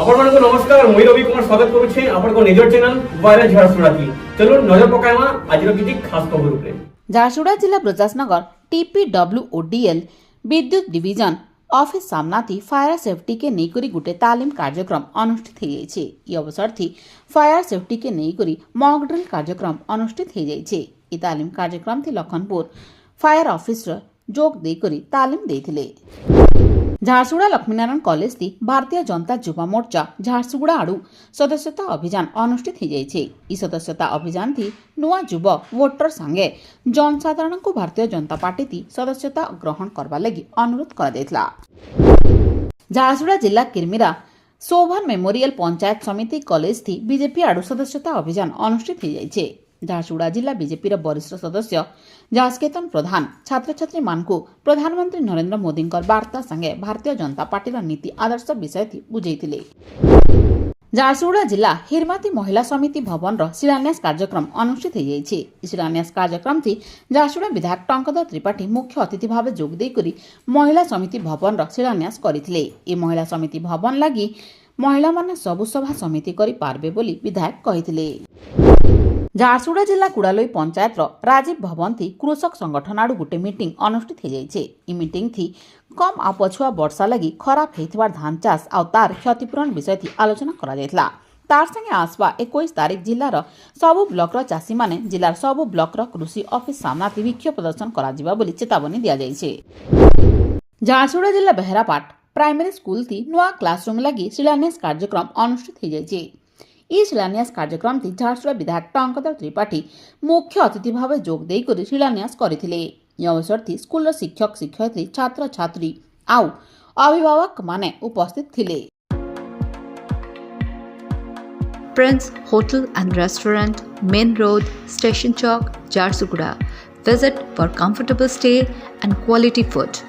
ଆପଣମାନଙ୍କୁ ନମସ୍କାର ମୁଁ ରବି କୁମାର ସ୍ୱାଗତ କରୁଛି ଆପଣଙ୍କ ନିଜର ଚ୍ୟାନେଲ ଭାଇରାଲ ଝାରସୁଗୁଡାକି ଚलो ନଜର ପକାଇବା ଆଜିର କିଛି ଖାସ୍ ଖବର ଉପରେ। ଝାରସୁଗୁଡ଼ା ଜିଲ୍ଲା ବ୍ରଜାସନगर TPWODL विद्युत डिविजन ऑफिस सामना थी फायर सेफ्टी के नहींकरी गुटे तालीम कार्यक्रम अनुष्ठित हो जाइए। ये अवसर थी फायर सेफ्टी के नहींकरी मॉक ड्रिल कार्यक्रम अनुष्ठित हो जाइए। ये तालीम कार्यक्रम थी लखनपुर फायर ऑफिसर जोग देकरी तालीम देथिले। झारसुगुड़ा लक्ष्मीनारायण कॉलेज थी भारतीय जनता युवा मोर्चा झारसुगुड़ा आड़ू सदस्यता अभियान अनुष्ठित हो जाइए। ई सदस्यता अभियान थी नुआ युव वोटर संगे जनसाधारण को भारतीय जनता पार्टी थी सदस्यता ग्रहण करवा लगी अनुरोध करा जायतिला। झारसुगुड़ा जिला किरमिरा शोभन मेमोरियल पंचायत समिति कॉलेज थी बीजेपी आड़ू सदस्यता अभियान अनुष्ठित हो जाइए। झारसुगुड़ा जिला बीजेपी वरिष्ठ सदस्य जासकेतन प्रधान छात्र छात्री मानकु प्रधानमंत्री नरेंद्र मोदी वार्ता संगे भारतीय जनता पार्टी नीति आदर्श विषय थी बुझेइथिले। झारसुगुड़ा जिला हिरमाती महिला समिति भवन शिलान्यास कार्यक्रम अनुष्ठित हो जाइए। शिलान्यास कार्यक्रम थी झारसुगुड़ा विधायक टंकधर त्रिपाठी मुख्य अतिथि भाव जोग देकरी महिला समिति भवन शिलान्यास करथिले। ए महिला समिति भवन लगी महिला माने सबु सभा समिति करि पारबे बोली विधायक कहिथिले। झारसुगुड़ा जिला कुड़ालोई पंचायत राजीव भवन थी कृषक संगठन आड़ू गोटे मीटिंग अनुष्ठित हो जाइए। ई मीटिंग थी कम आ पछुआ वर्षा लगी खराब होइथिबार धान चाष आ तार क्षतिपूरण विषय थी आलोचना करा जायतिला। तार संगे आसवा 21 तारीख जिलार सबु ब्लॉक चाषी माने जिलार सबु ब्लॉक कृषि ऑफिस सामना थी विक्षोभ प्रदर्शन करा जिबा बोली चेतावनी दिया जाइए। झारसुगुड़ा जिला बेहरापाट प्राइमरी स्कूल थी नुआ क्लासरूम लगी शिलान्यास कार्यक्रम अनुष्ठित हो जाइए। ई शिलान्यास कार्यक्रम थी झारसुगुड़ा विधायक टंकधर त्रिपाठी मुख्य अतिथि भाव जोग देकरी शिलान्यास करथिले। ये अवसर थी स्कूल शिक्षक शिक्षयित्री छात्र छात्री आउ अभिभावक माने उपस्थित थिले। Prince Hotel and Restaurant, Main Road, Station Chowk, Jharsuguda. Visit for comfortable stay and quality food.